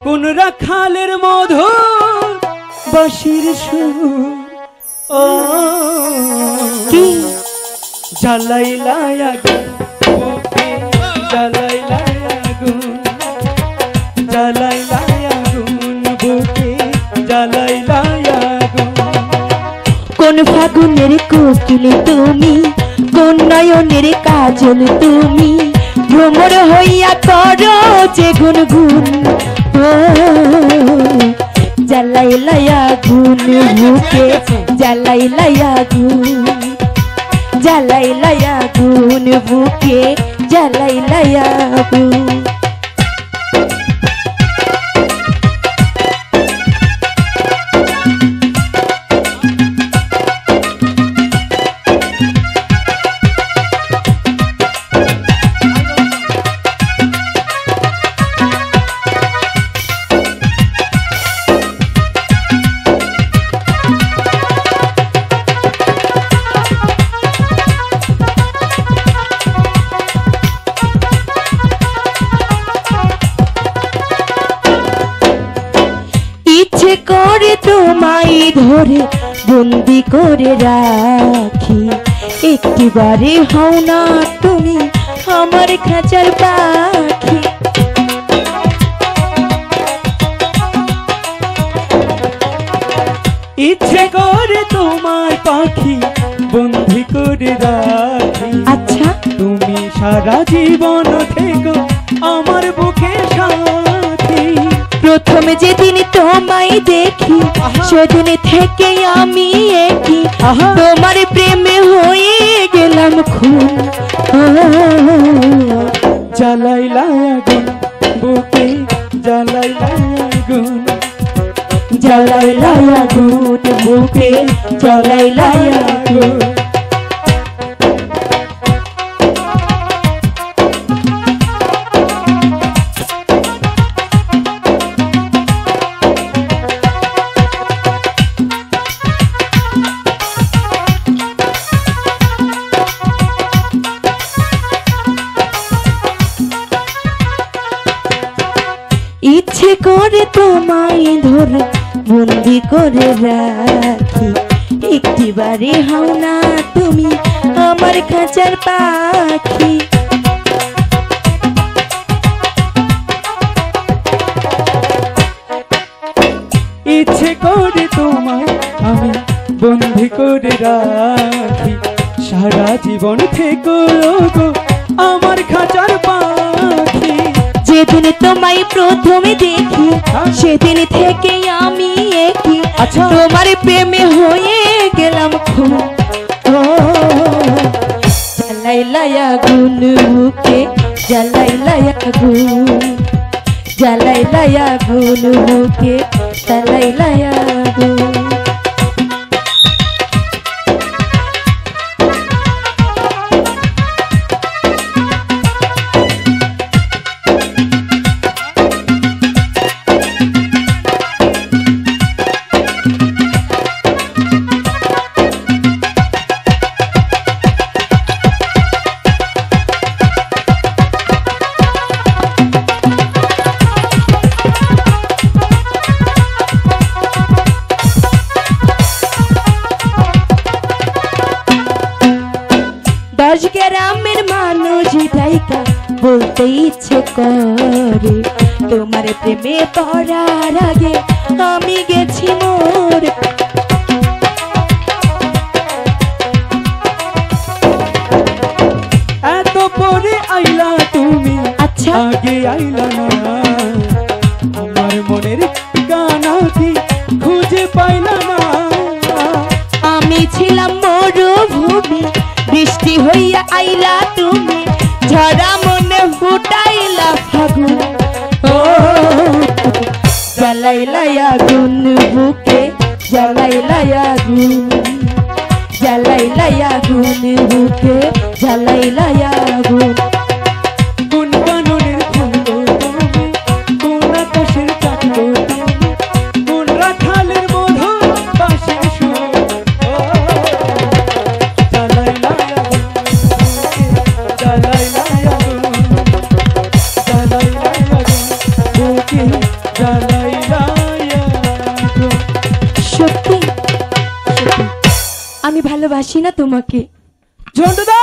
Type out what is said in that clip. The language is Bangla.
কোন রাখালের মধুর বাঁশির সুর ও কি জ্বালাইলা আগুন বুকে জ্বালাইলা আগুন জ্বালাইলা আগুন বুকে জ্বালাইলা আগুন। কোন ফাগুনের কোকিল তুমি, কোন নয়নের কাজল তুমি, ভ্রমর হইয়া করো যে গুনগুন। ও জ্বালাইলা আগুন বুকে জ্বালাইলা আগুন, জ্বালাইলা আগুন বুকে জ্বালাইলা আগুন। ইচ্ছে করে তোমায় ধরে বন্দি করে রাখি, একটিবারে হও না তুমি আমার খাঁচার পাখি। ইচ্ছে করে তোমায় পাখি বন্দি করে রাখি, আচ্ছা তুমি সারা জীবন থেকো আমার বুকে সাথী। প্রথমে যেদিন তোমায় দেখি সেদিন থেকে আমি একই, আহা। তোমার প্রেমে হয়ে গেলাম খুন। জ্বালাইলা আগুন বুকে জ্বালাইলা আগুন জ্বালাইলা আগুন বুকে জ্বালাইলা আগুন। ইচ্ছে করে তোমায় ধরে বন্দি করে রাখি, একটিবারে হও না তুমি আমার খাঁচার পাখি। ইচ্ছে করে তোমায় আমি বন্দি করে রাখি, সারা জীবন থেকো গো আমার খাঁচার পাখি। যেদিন তোমায় প্রথমে দেখি সেদিন থেকে আমি একই, আচ্ছা। তোমার প্রেমে হয়ে গেলাম খুন। ও জ্বালাইলা আগুন বুকে জ্বালাইলা আগুন, জ্বালাইলা আগুন বুকে জ্বালাইলা আগুন। দশ গ্রামের মানুষ ডাইকা বলতে ইচ্ছে করে, তোমার প্রেমে পড়ার আগে আমি গেছি মোর। এত পরে আইলা তুমি, আচ্ছা আগে আইলা না, আমার মনের ঠিকানা কি খুঁজে পাইলা না। আমি ছিলাম মরুভূমি, বৃষ্টি হইয়া আইলা তুমি, ঝরা মনে ফুটাইলা ফাগুন। ও জ্বালাইলা আগুন বুকে জ্বালাইলা আগুন, জ্বালাইলা আগুন বুকে জ্বালাইলা আগুন। কোন কাননের ফুল গো তুমি, কোন আকাশের চাঁদ গো তুমি, কোন রাখালের মধুর বাঁশির সুর ও জ্বালাইলা আগুন বুকে জ্বালাইলা আগুন, জ্বালাইলা আগুন বুকে লাইলা গো। সত্যি আমি ভালোবাসি না তোমাকে। ঝন্টুদা